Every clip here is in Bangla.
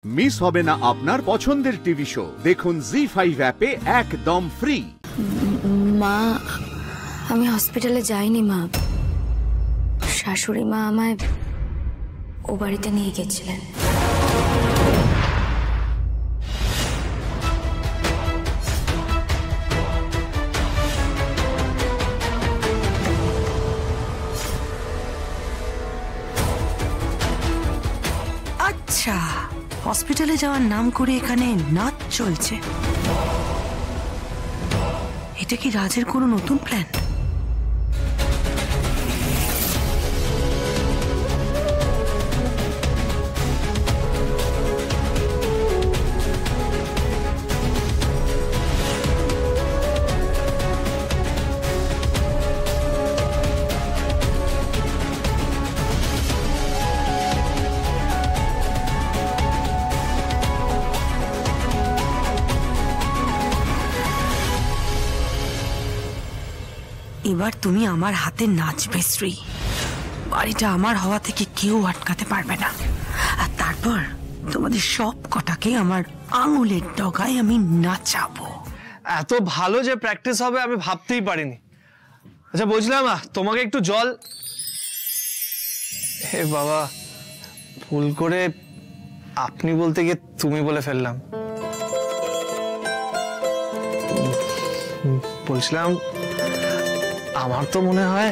মিস হবে না আপনার পছন্দের টিভি শো। দেখুন জি5 অ্যাপে একদম ফ্রি। মা, আমি হসপিটালে যাইনি মা। শাশুড়ি মা আমায় ও বাড়িতে নিয়ে গেছিলেন। আচ্ছা, হসপিটালে যাওয়ার নাম করে এখানে নাচ চলছে। এটা কি রাজের কোনো নতুন প্ল্যান? এবার তুমি আমার হাতে নাচবে শ্রী। বাড়িটা আমার হওয়া থেকে কেউ আটকাতে পারবে না। আর তারপর তোমাদের সব কটাকে আমার আঙুলের ডগায় আমি নাচাবো। এত ভালো যে প্র্যাকটিস হবে আমি ভাবতেই পারিনি। আচ্ছা বুঝলাম, তোমাকে একটু জল। হে বাবা, ভুল করে আপনি বলতে গিয়ে তুমি বলে ফেললাম। বলছিলাম, আমার তো মনে হয়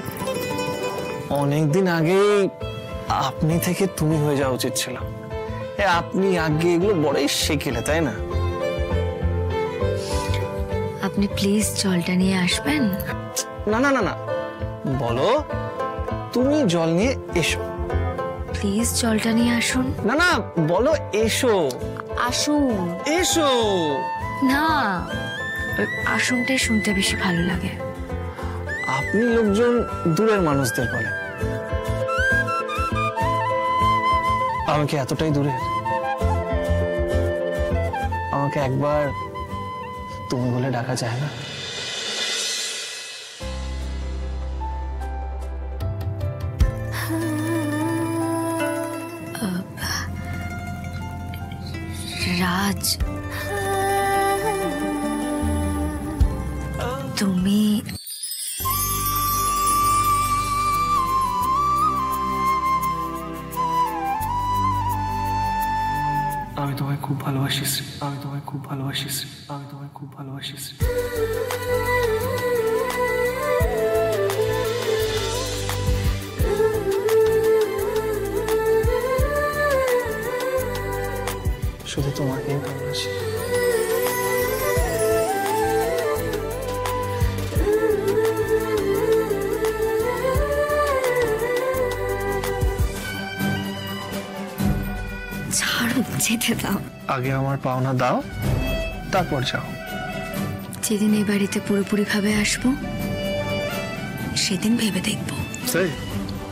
অনেকদিন আগেই আপনি থেকে তুমি হয়ে যাওয়া উচিত ছিল। আপনি আগে এগুলো বড়ই শেখেলে, তাই না? আপনি প্লিজ জলটা নিয়ে আসবেন। না না না না, বলো তুমি জল নিয়ে এসো। প্লিজ জলটা নিয়ে আসুন। না না, বলো এসো। আসুন। এসো না, আসুনটাই শুনতে বেশি ভালো লাগে। আপনি লোকজন দূরের মানুষদের বলে, আমাকে এতটাই দূরের? আমাকে একবার তুমি বলে ডাকা যায় না? রাজ, তুমি আমি তোমায় খুব ভালোবাসি শ্রী, আমি তোমায় খুব ভালোবাসি শ্রী, আমি তোমায় খুব ভালোবাসি শ্রী। শুধু তোমাকেই ভালোবাসি। ছাড়ো, যেতে দাও। আগে আমার পাওনা দাও, তারপর যাও। যেদিন এই বাড়িতে পুরোপুরি ভাবে আসবো সেদিন ভেবে দেখবো।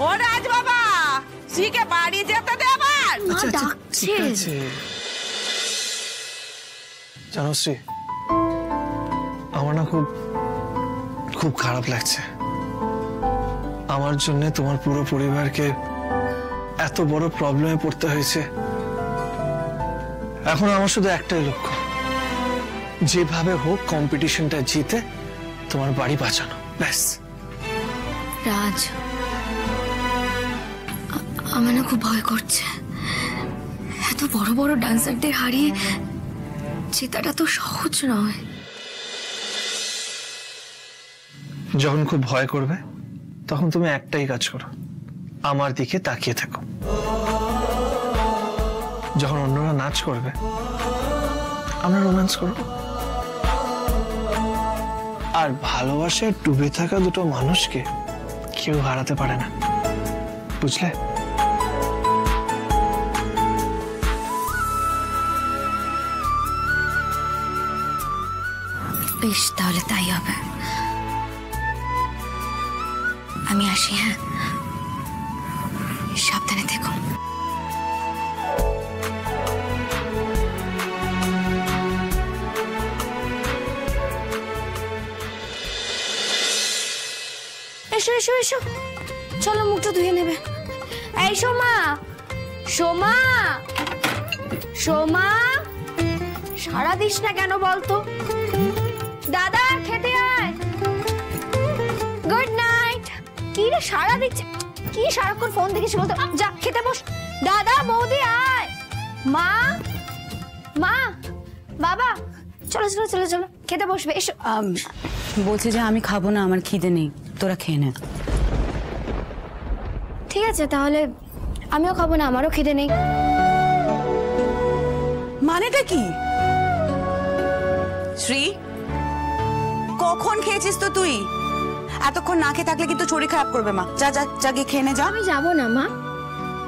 ও রাজ বাবা, শ্রীকে বাড়ি যেতে দে আবার। মা ডাকছে। জানো শ্রী, আমার না খুব খুব খারাপ লাগছে। আমার জন্য তোমার পুরো পরিবারকে এত বড় প্রবলেমে পড়তে হয়েছে। এখন আমার শুধু একটাই লক্ষ্য, যেভাবে হোক কম্পিটিশনটা জিতে তোমার বাড়ি বাঁচানো, ব্যাস। রাজ, আমার না খুব ভয় করছে। এত বড় বড় ডান্সারদের হারিয়ে জেতাটা তো সহজ নয়। যখন খুব ভয় করবে তখন তুমি একটাই কাজ করো, আমার দিকে তাকিয়ে থাকো। যখন অন্যরা নাচ করবে আমরা রোম্যান্স করব। আর ভালোবাসায় ডুবে থাকা দুটো মানুষকে কেউ হারাতে পারে না, বুঝলে? বেশ, তাহলে তাই হবে। আমি আসি। হ্যাঁ, সাবধানে থেকো। এসো এসো এসো, চলো মুখটা ধুয়ে নেবে। এই সোমা, সোমা, সোমা, সারা দিস না কেন বলতো? দাদা খেতে আয়। Good night. কি রে সারা দিচ্ছে, কি সারাক্ষণ ফোন দেখিস বলতো? যা খেতে বস। দাদা বৌদি আয়। মা, মা, বাবা, চলো চলো চলো চলো খেতে বসবে এসো। বলছি যে আমি খাবো না, আমার খিদে নেই, তোরা খেয়ে নে। ঠিক আছে তাহলে আমিও খাবো না, আমারও খিদে নেই। মানেটা কি? শ্রী, কখন খেয়েছিস তো তুই? এতক্ষণ না খেয়ে থাকলে কিন্তু শরীর খারাপ করবে মা। যা যা যা গিয়ে খেয়ে নে যা। আমি যাবো না মা।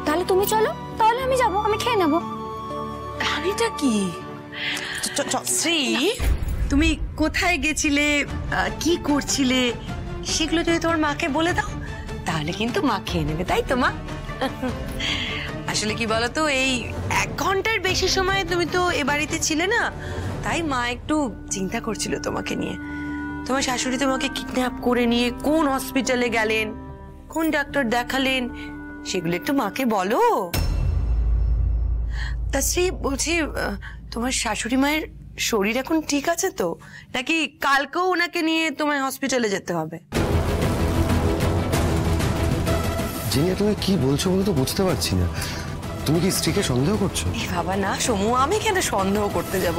তাহলে তুমি চলো, তাহলে আমি যাবো, আমি খেয়ে নেবো। মানেটা কি? শ্রী, তুমি কোথায় গেছিলে, কি করছিলে, সেগুলো যদি তোমার মাকে বলে দাও তাহলে কিন্তু মা খেয়ে নেবে, তাই তো মা? আসলে কি বলতো, এই 1 ঘন্টার বেশি সময় তুমি তো এ বাড়িতে ছিলে না, তাই মা একটু চিন্তা করছিল তোমাকে নিয়ে। তোমার শাশুড়ি তোমাকে কিডন্যাপ করে নিয়ে কোন হসপিটালে গেলেন, কোন ডাক্তার দেখালেন, সেগুলো একটু মাকে বলো। তা শ্রী, বলছি তোমার শাশুড়ি মায়ের শরীর এখন ঠিক আছে তো, নাকি কালকেও ওনাকে নিয়ে তোমায় হসপিটালে যেতে হবে? জেনে তুমি কি বলছো বলো তো, বুঝতে পারছি না। তুমি কি স্ত্রীকে সন্দেহ করছো? এ বাবা না সমু, আমি কেন সন্দেহ করতে যাব?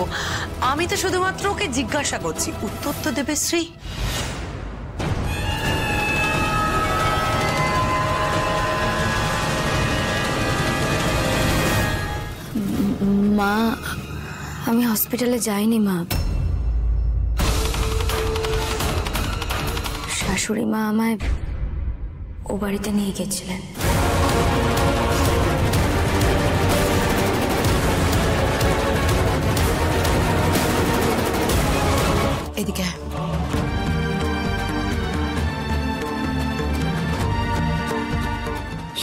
আমি তো শুধুমাত্র ওকে জিজ্ঞাসা করছি, উত্তর তো দেবে শ্রী। মা, আমি হসপিটালে যাইনি মা। শাশুড়ি মা আমায় ও বাড়িতে নিয়ে গেছিলেন। এদিকে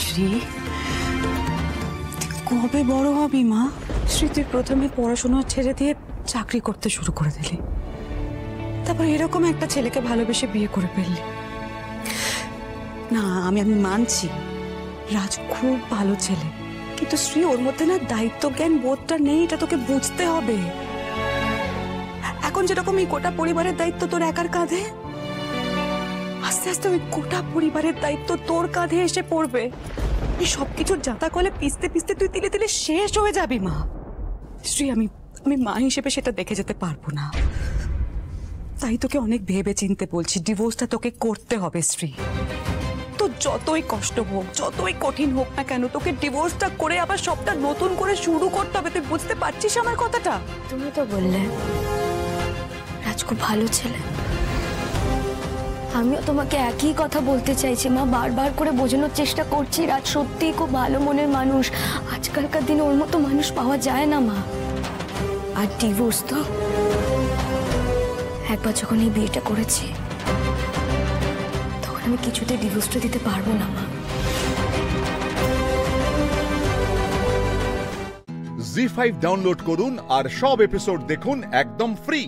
শ্রী, কবে বড় হবি মা? শ্রীতির প্রথমে পড়াশোনা ছেড়ে দিয়ে চাকরি করতে শুরু করে দিলি, তারপর এরকম একটা ছেলেকে ভালোবেসে বিয়ে করে ফেললি। না, আমি মানছি রাজ খুব ভালো ছেলে, কিন্তু শ্রী ওর মধ্যে না দায়িত্ব জ্ঞান বোধটা নেই, এটা তোকে বুঝতে হবে। এখন যেরকম এই গোটা পরিবারের দায়িত্ব তোর একার কাঁধে, আস্তে আস্তে ওই গোটা পরিবারের দায়িত্ব তোর কাঁধে এসে পড়বে। এই সবকিছুর জাতা কলে পিছতে পিছতে তুই তিলে তিলে শেষ হয়ে যাবি মা। শ্রী, আমি মা হিসেবে সেটা দেখে যেতে পারবো না, তাই তোকে অনেক ভেবে চিনতে বলছি, ডিভোর্সটা তোকে করতে হবে শ্রী। তো যতই কষ্ট হোক, যতই কঠিন হোক না কেন, তোকে ডিভোর্সটা করে আবার সবটা নতুন করে শুরু করতে হবে। তুই বুঝতে পারছিস আমার কথাটা? তুমি তো বললে রাজ খুব ভালো ছেলে, আমিও তোমাকে একই কথা বলতে চাইছি মা। বারবার করে বোঝানোর চেষ্টা করছি রাজ সত্যিই খুব ভালো মনের মানুষ। আজকালকার দিনে ওর মতো মানুষ পাওয়া যায় না মা। আর ডিভোর্স তো একবার যখন এই বিয়েটা করেছি, তখন আমি কিছুতে ডিভোর্সটা দিতে পারবো না মা। জি5 ডাউনলোড করুন আর সব এপিসোড দেখুন একদম ফ্রি।